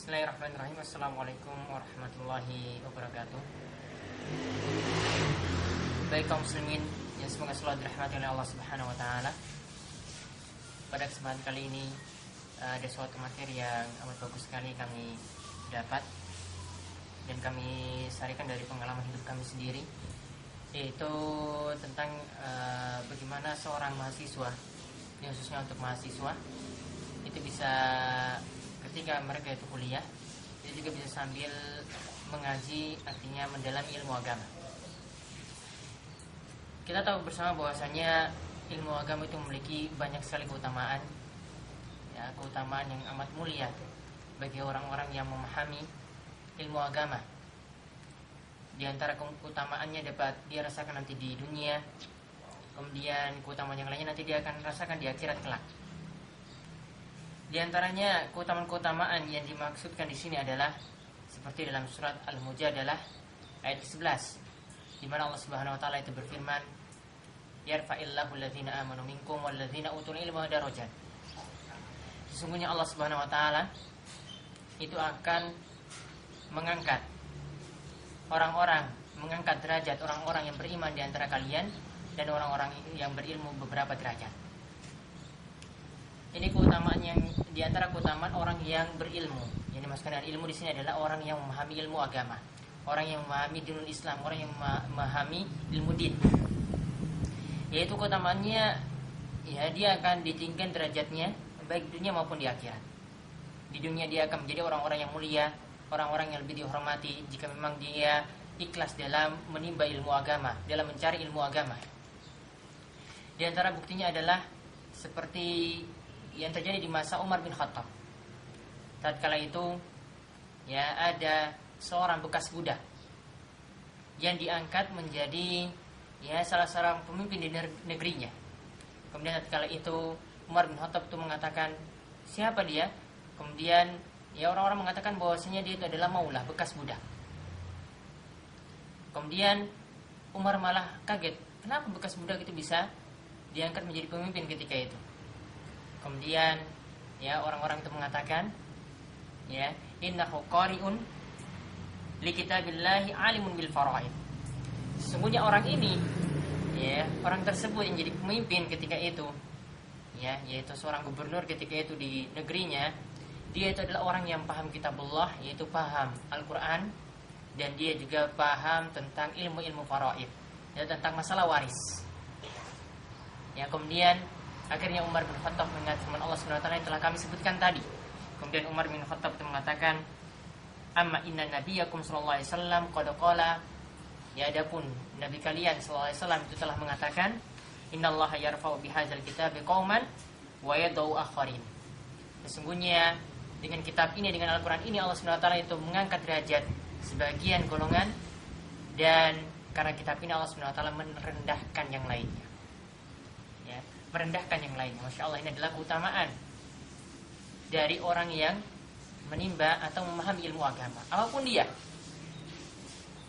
Bismillahirrahmanirrahim. Assalamualaikum warahmatullahi wabarakatuh. Baik kaum muslimin yang semoga selalu dirahmati oleh Allah Subhanahu wa taala. Pada kesempatan kali ini ada suatu materi yang amat bagus sekali kami dapat dan kami sarikan dari pengalaman hidup kami sendiri, yaitu tentang bagaimana seorang mahasiswa, khususnya untuk mahasiswa itu bisa ketika mereka itu kuliah, itu juga bisa sambil mengaji, artinya mendalami ilmu agama. Kita tahu bersama bahwasanya ilmu agama itu memiliki banyak sekali keutamaan, ya, keutamaan yang amat mulia bagi orang-orang yang memahami ilmu agama. Di antara keutamaannya dapat dia rasakan nanti di dunia, kemudian keutamaan yang lainnya nanti dia akan rasakan di akhirat kelak. Di antaranya keutamaan-keutamaan yang dimaksudkan di sini adalah seperti dalam surat Al-Mujadalah ayat 11, di mana Allah Subhanahu wa taala itu berfirman, "Yarfa'illahu alladzina amanu minkum walladzina utul ilma darajat." Sesungguhnya Allah Subhanahu wa taala itu akan mengangkat derajat orang-orang yang beriman di antara kalian dan orang-orang yang berilmu beberapa derajat. Ini keutamaan yang di antara keutamaan orang yang berilmu. Yang dimaksudkan dengan ilmu di sini adalah orang yang memahami ilmu agama, orang yang memahami dinul Islam, orang yang memahami ilmu din. Yaitu keutamaannya, ya, dia akan ditinggikan derajatnya baik di dunia maupun di akhirat. Di dunia dia akan menjadi orang-orang yang mulia, orang-orang yang lebih dihormati jika memang dia ikhlas dalam menimba ilmu agama, dalam mencari ilmu agama. Di antara buktinya adalah seperti yang terjadi di masa Umar bin Khattab. Tatkala itu, ya, ada seorang bekas budak yang diangkat menjadi, ya, salah seorang pemimpin di negerinya. Kemudian tatkala itu Umar bin Khattab itu mengatakan, siapa dia? Kemudian, ya, orang-orang mengatakan bahwasanya dia itu adalah Maulah, bekas budak. Kemudian Umar malah kaget, kenapa bekas budak itu bisa diangkat menjadi pemimpin ketika itu? Kemudian, ya, orang-orang itu mengatakan, ya, innahu qari'un li kitabillahi alimun bil faraid. Sesungguhnya orang ini, ya, orang tersebut yang jadi pemimpin ketika itu, ya, yaitu seorang gubernur ketika itu di negerinya, dia itu adalah orang yang paham kitabullah, yaitu paham Al-Qur'an, dan dia juga paham tentang ilmu-ilmu faraid, ya, tentang masalah waris. Ya, kemudian akhirnya Umar bin Khattab mengingat firman Allah Subhanahu wa taala yang telah kami sebutkan tadi. Kemudian Umar bin Khattab itu mengatakan, "Amma inna nabiyyakum sallallahu alaihi wasallam qad qala," ya, adapun nabi kalian sallallahu alaihi wasallam itu telah mengatakan, "Innallaha yarfa'u bihadzal kitabi qauman wa yad'u akharin." Sesungguhnya dengan kitab ini, dengan Al-Qur'an ini, Allah Subhanahu wa taala itu mengangkat derajat sebagian golongan, dan karena kitab ini Allah Subhanahu wa taala merendahkan yang lainnya. Merendahkan yang lainnya. Masya Allah, ini adalah keutamaan dari orang yang menimba atau memahami ilmu agama, apapun dia,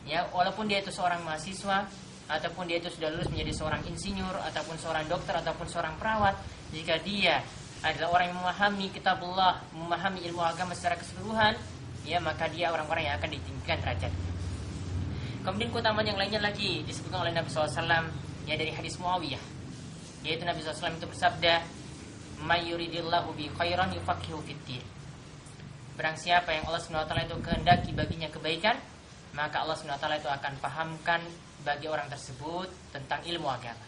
ya, walaupun dia itu seorang mahasiswa, ataupun dia itu sudah lulus menjadi seorang insinyur, ataupun seorang dokter, ataupun seorang perawat. Jika dia adalah orang yang memahami kitabullah, memahami ilmu agama secara keseluruhan, ya, maka dia orang-orang yang akan ditinggikan derajatnya. Kemudian keutamaan yang lainnya lagi disebutkan oleh Nabi SAW, ya, dari hadis Muawiyah, yaitu Nabi SAW itu bersabda, "May yuridillahu bi khairan yufaqihu fiddin." Barang siapa yang Allah SWT itu kehendaki baginya kebaikan, maka Allah SWT itu akan pahamkan bagi orang tersebut tentang ilmu agama.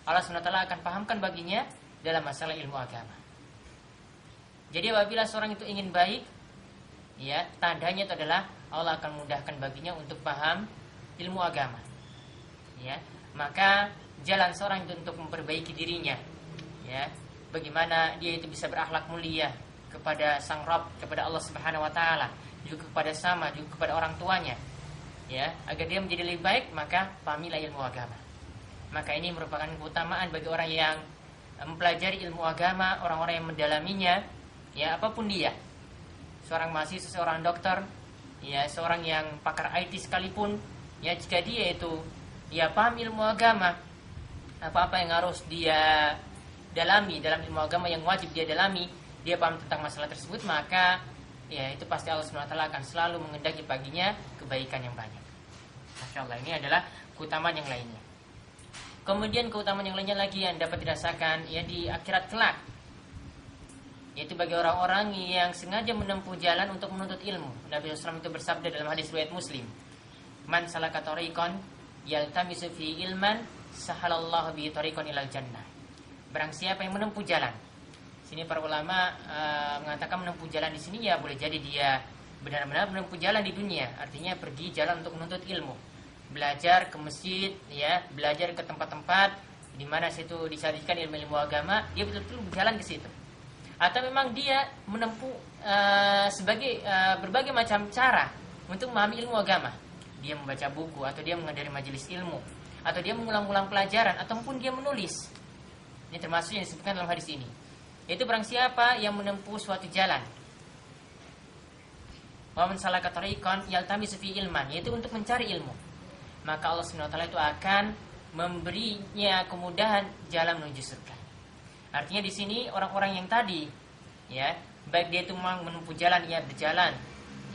Allah SWT akan pahamkan baginya dalam masalah ilmu agama. Jadi apabila seorang itu ingin baik, ya, tandanya itu adalah Allah akan mudahkan baginya untuk paham ilmu agama. Ya, maka jalan seorang itu untuk memperbaiki dirinya, ya, bagaimana dia itu bisa berakhlak mulia kepada Sang Rabb, kepada Allah Subhanahu wa taala, juga kepada juga kepada orang tuanya, ya, agar dia menjadi lebih baik, maka pahamilah ilmu agama. Maka ini merupakan keutamaan bagi orang yang mempelajari ilmu agama, orang-orang yang mendalaminya, ya, apapun dia. Seorang mahasiswa, seorang dokter, ya, seorang yang pakar IT sekalipun, ya, jika dia itu, ya, paham ilmu agama, apa-apa yang harus dia dalami dalam ilmu agama yang wajib dia dalami, dia paham tentang masalah tersebut, maka ya itu pasti Allah SWT akan selalu mengendaki baginya kebaikan yang banyak. Masya Allah, ini adalah keutamaan yang lainnya. Kemudian keutamaan yang lainnya lagi yang dapat dirasakan ya di akhirat kelak, yaitu bagi orang-orang yang sengaja menempuh jalan untuk menuntut ilmu. Nabi SAW itu bersabda dalam hadis riwayat Muslim, "Man salaka tariqan yaltamisu fi ilman, sahalallahu bihi tariqan ilal jannah." Barang siapa yang menempuh jalan. Sini para ulama mengatakan menempuh jalan di sini ya boleh jadi dia benar-benar menempuh jalan di dunia, artinya pergi jalan untuk menuntut ilmu, belajar ke masjid, ya, belajar ke tempat-tempat di mana situ disajikan ilmu-ilmu agama, dia betul-betul berjalan ke situ. Atau memang dia menempuh sebagai berbagai macam cara untuk memahami ilmu agama. Dia membaca buku, atau dia menghadiri majelis ilmu, atau dia mengulang-ulang pelajaran, ataupun dia menulis. Ini termasuk yang disebutkan dalam hadis ini. Itu barang siapa yang menempuh suatu jalan, wa man salaka tariqan yaltamisu fi ilman, yaitu untuk mencari ilmu, maka Allah SWT itu akan memberinya kemudahan jalan menuju surga. Artinya di sini orang-orang yang tadi, ya, baik dia itu menempuh jalan, ya berjalan,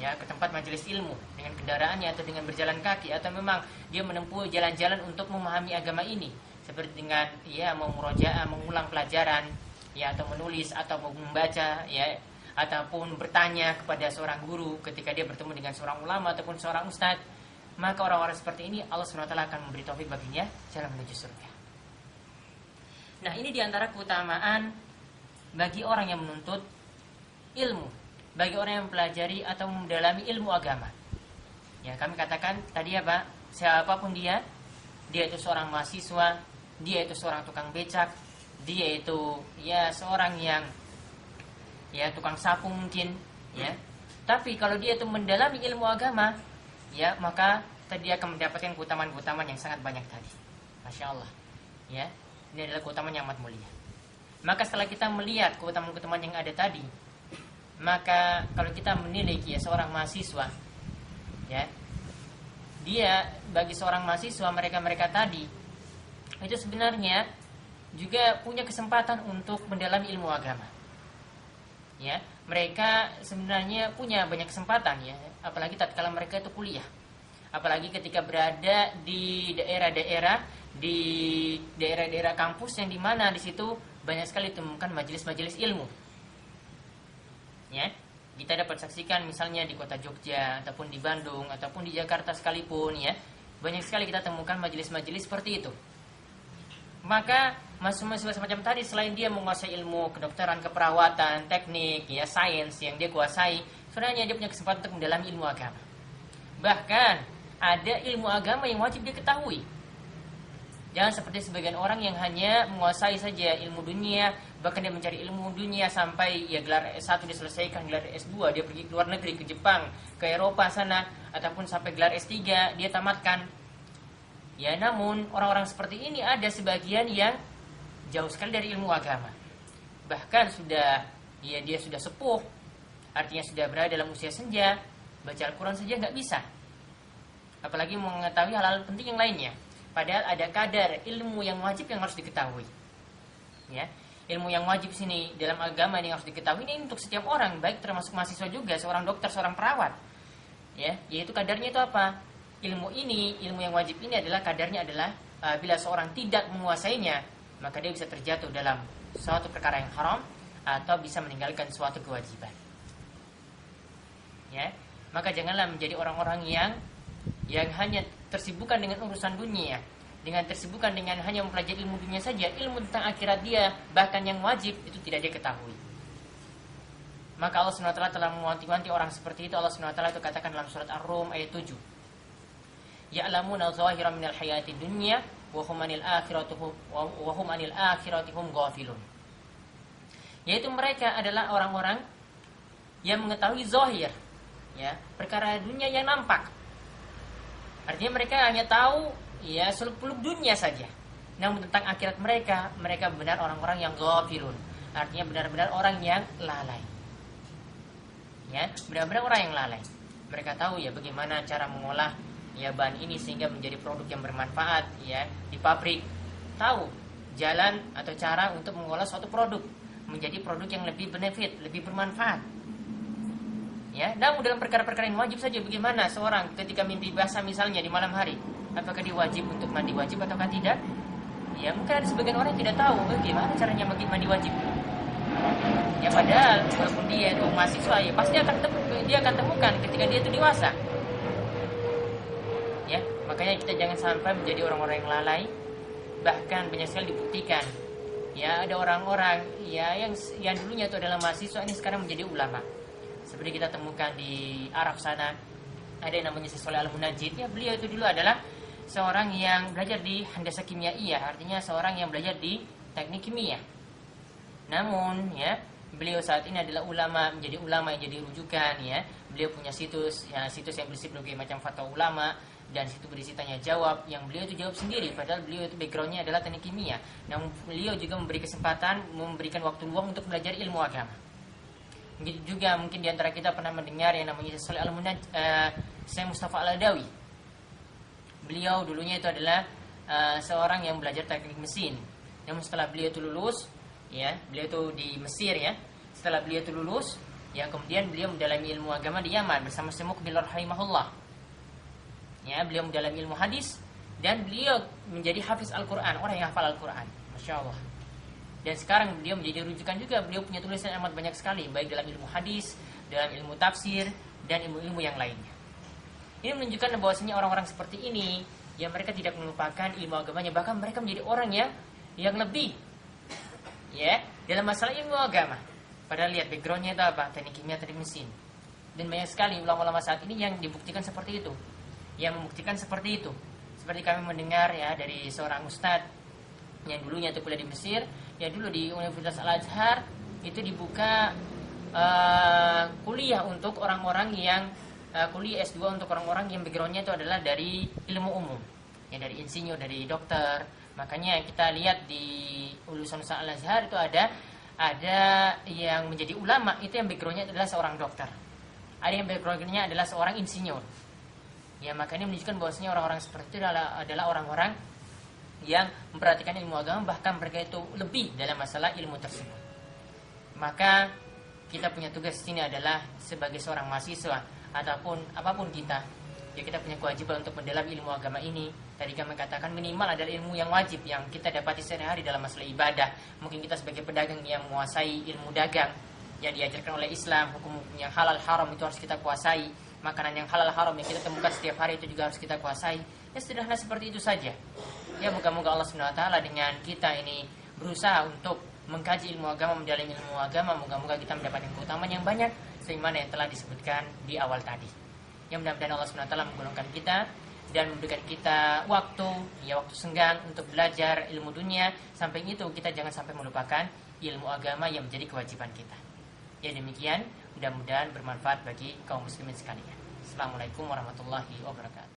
ya, ke tempat majelis ilmu dengan kendaraannya atau dengan berjalan kaki, atau memang dia menempuh jalan-jalan untuk memahami agama ini, seperti dengan ya memurojaah, mengulang pelajaran, ya, atau menulis, atau membaca, ya, ataupun bertanya kepada seorang guru ketika dia bertemu dengan seorang ulama ataupun seorang ustadz, maka orang-orang seperti ini Allah SWT akan memberi taufik baginya jalan menuju surga. Nah, ini diantara keutamaan bagi orang yang menuntut ilmu, bagi orang yang mempelajari atau mendalami ilmu agama. Ya, kami katakan tadi apa? Siapapun dia itu seorang mahasiswa, dia itu seorang tukang becak, dia itu ya seorang yang ya tukang sapu mungkin, ya. Tapi kalau dia itu mendalami ilmu agama, ya, maka tadi akan mendapatkan keutamaan-keutamaan yang sangat banyak tadi. Masya Allah, ya. Ini adalah keutamaan yang amat mulia. Maka setelah kita melihat keutamaan-keutamaan yang ada tadi, maka kalau kita menilai ya seorang mahasiswa, ya, dia bagi seorang mahasiswa mereka tadi itu sebenarnya juga punya kesempatan untuk mendalami ilmu agama. Ya, mereka sebenarnya punya banyak kesempatan, ya, apalagi tatkala mereka itu kuliah. Apalagi ketika berada di daerah-daerah kampus yang dimana di situ banyak sekali ditemukan majelis-majelis ilmu. Ya, kita dapat saksikan misalnya di kota Jogja ataupun di Bandung ataupun di Jakarta sekalipun, ya, banyak sekali kita temukan majelis-majelis seperti itu. Maka mahasiswa semacam tadi selain dia menguasai ilmu kedokteran, keperawatan, teknik, ya, sains yang dia kuasai, sebenarnya dia punya kesempatan untuk mendalami ilmu agama. Bahkan ada ilmu agama yang wajib dia ketahui. Jangan seperti sebagian orang yang hanya menguasai saja ilmu dunia, bahkan dia mencari ilmu dunia sampai ya gelar S1 diselesaikan, gelar S2 dia pergi ke luar negeri, ke Jepang, ke Eropa sana, ataupun sampai gelar S3 dia tamatkan. Ya, namun orang-orang seperti ini ada sebagian yang jauh sekali dari ilmu agama. Bahkan dia sudah sepuh, artinya sudah berada dalam usia senja, baca Al-Quran saja nggak bisa, apalagi mengetahui hal-hal penting yang lainnya. Padahal ada kadar ilmu yang wajib yang harus diketahui. Ya, ilmu yang wajib sini dalam agama ini harus diketahui, ini untuk setiap orang, baik termasuk mahasiswa juga, seorang dokter, seorang perawat. Ya, yaitu kadarnya itu apa? Ilmu yang wajib ini adalah kadarnya adalah bila seorang tidak menguasainya, maka dia bisa terjatuh dalam suatu perkara yang haram atau bisa meninggalkan suatu kewajiban. Ya, maka janganlah menjadi orang-orang yang hanya tersibukkan dengan urusan dunia, dengan tersibukkan dengan hanya mempelajari ilmu dunia saja, ilmu tentang akhirat dia bahkan yang wajib itu tidak dia ketahui. Maka Allah SWT telah mewanti-wanti orang seperti itu. Allah SWT itu katakan dalam surat Ar-Rum ayat 7, ya'lamuna zahiran minal hayati dunya wa hum anil akhirati hum ghafilun. Yaitu mereka adalah orang-orang yang mengetahui zahir, ya, perkara dunia yang nampak. Artinya mereka hanya tahu ya seluk-beluk dunia saja. Namun tentang akhirat mereka benar orang-orang yang ghafilun. Artinya benar-benar orang yang lalai. Ya, benar-benar orang yang lalai. Mereka tahu ya bagaimana cara mengolah ya bahan ini sehingga menjadi produk yang bermanfaat, ya, di pabrik. Tahu jalan atau cara untuk mengolah suatu produk menjadi produk yang lebih benefit, lebih bermanfaat. Ya, namun dalam perkara-perkara yang wajib saja, bagaimana seorang ketika mimpi basah misalnya di malam hari, apakah dia wajib untuk mandi wajib ataukah tidak? Ya, mungkin ada sebagian orang yang tidak tahu bagaimana caranya mandi wajib. Ya, padahal walaupun dia itu mahasiswa, ya pasti dia akan temukan ketika dia itu dewasa. Ya, makanya kita jangan sampai menjadi orang-orang yang lalai. Bahkan banyak sekali dibuktikan. Ya, ada orang-orang ya yang dulunya itu adalah mahasiswa, ini sekarang menjadi ulama. Seperti kita temukan di Arab sana, ada yang namanya Syekh Shalih Al-Munajjid. Ya, beliau itu dulu adalah seorang yang belajar di handasa kimiaiyah, artinya seorang yang belajar di teknik kimia. Namun, ya, beliau saat ini adalah ulama, menjadi ulama yang jadi rujukan, ya. Beliau punya situs yang berisi berbagai macam fatwa ulama, dan situ berisi tanya jawab yang beliau itu jawab sendiri, padahal beliau itu backgroundnya adalah teknik kimia. Namun beliau juga memberikan waktu luang untuk belajar ilmu agama. Begitu juga mungkin diantara kita pernah mendengar yang namanya Syekh Mustafa Al-Adawi. Beliau dulunya itu adalah seorang yang belajar teknik mesin. Namun setelah beliau itu lulus, ya, beliau itu di Mesir, ya. Setelah beliau itu lulus, ya, kemudian beliau mendalami ilmu agama di Yaman bersama Syekh Muqbil rahimahullah. Ya, beliau mendalami ilmu hadis dan beliau menjadi hafiz Al-Qur'an, orang yang hafal Al-Qur'an. Masya Allah. Dan sekarang beliau menjadi rujukan juga. Beliau punya tulisan amat banyak sekali, baik dalam ilmu hadis, dalam ilmu tafsir, dan ilmu-ilmu yang lainnya. Ini menunjukkan bahwasanya orang-orang seperti ini, ya, mereka tidak melupakan ilmu agamanya, bahkan mereka menjadi orang yang lebih, ya, dalam masalah ilmu agama. Padahal lihat backgroundnya itu apa? Teknik kimia, teknik mesin. Dan banyak sekali ulama-ulama saat ini yang dibuktikan seperti itu, yang membuktikan seperti itu. Seperti kami mendengar, ya, dari seorang ustadz yang dulunya itu kuliah di Mesir, ya, dulu di Universitas Al-Azhar itu dibuka kuliah untuk orang-orang yang kuliah S2 untuk orang-orang yang backgroundnya itu adalah dari ilmu umum, ya, dari insinyur, dari dokter. Makanya kita lihat di Universitas Al-Azhar itu ada yang menjadi ulama itu yang backgroundnya adalah seorang dokter, ada yang backgroundnya adalah seorang insinyur. Ya, makanya menunjukkan bahwasanya orang-orang seperti itu adalah orang-orang yang memperhatikan ilmu agama, bahkan mereka itu lebih dalam masalah ilmu tersebut. Maka kita punya tugas di sini adalah sebagai seorang mahasiswa ataupun apapun kita, ya, kita punya kewajiban untuk mendalami ilmu agama ini. Tadi kami katakan minimal adalah ilmu yang wajib yang kita dapati sehari-hari dalam masalah ibadah. Mungkin kita sebagai pedagang yang menguasai ilmu dagang yang diajarkan oleh Islam, hukum yang halal haram itu harus kita kuasai. Makanan yang halal haram yang kita temukan setiap hari itu juga harus kita kuasai. Ya, sederhana seperti itu saja. Ya, moga-moga Allah SWT dengan kita ini berusaha untuk mengkaji ilmu agama, mendalami ilmu agama, moga-moga kita mendapatkan keutamaan yang banyak sebagaimana yang telah disebutkan di awal tadi. Yang mudah-mudahan Allah SWT menggolongkan kita dan memberikan kita waktu senggang untuk belajar ilmu dunia. Sampai itu kita jangan sampai melupakan ilmu agama yang menjadi kewajiban kita. Ya, demikian, mudah-mudahan bermanfaat bagi kaum muslimin sekalian. Assalamualaikum warahmatullahi wabarakatuh.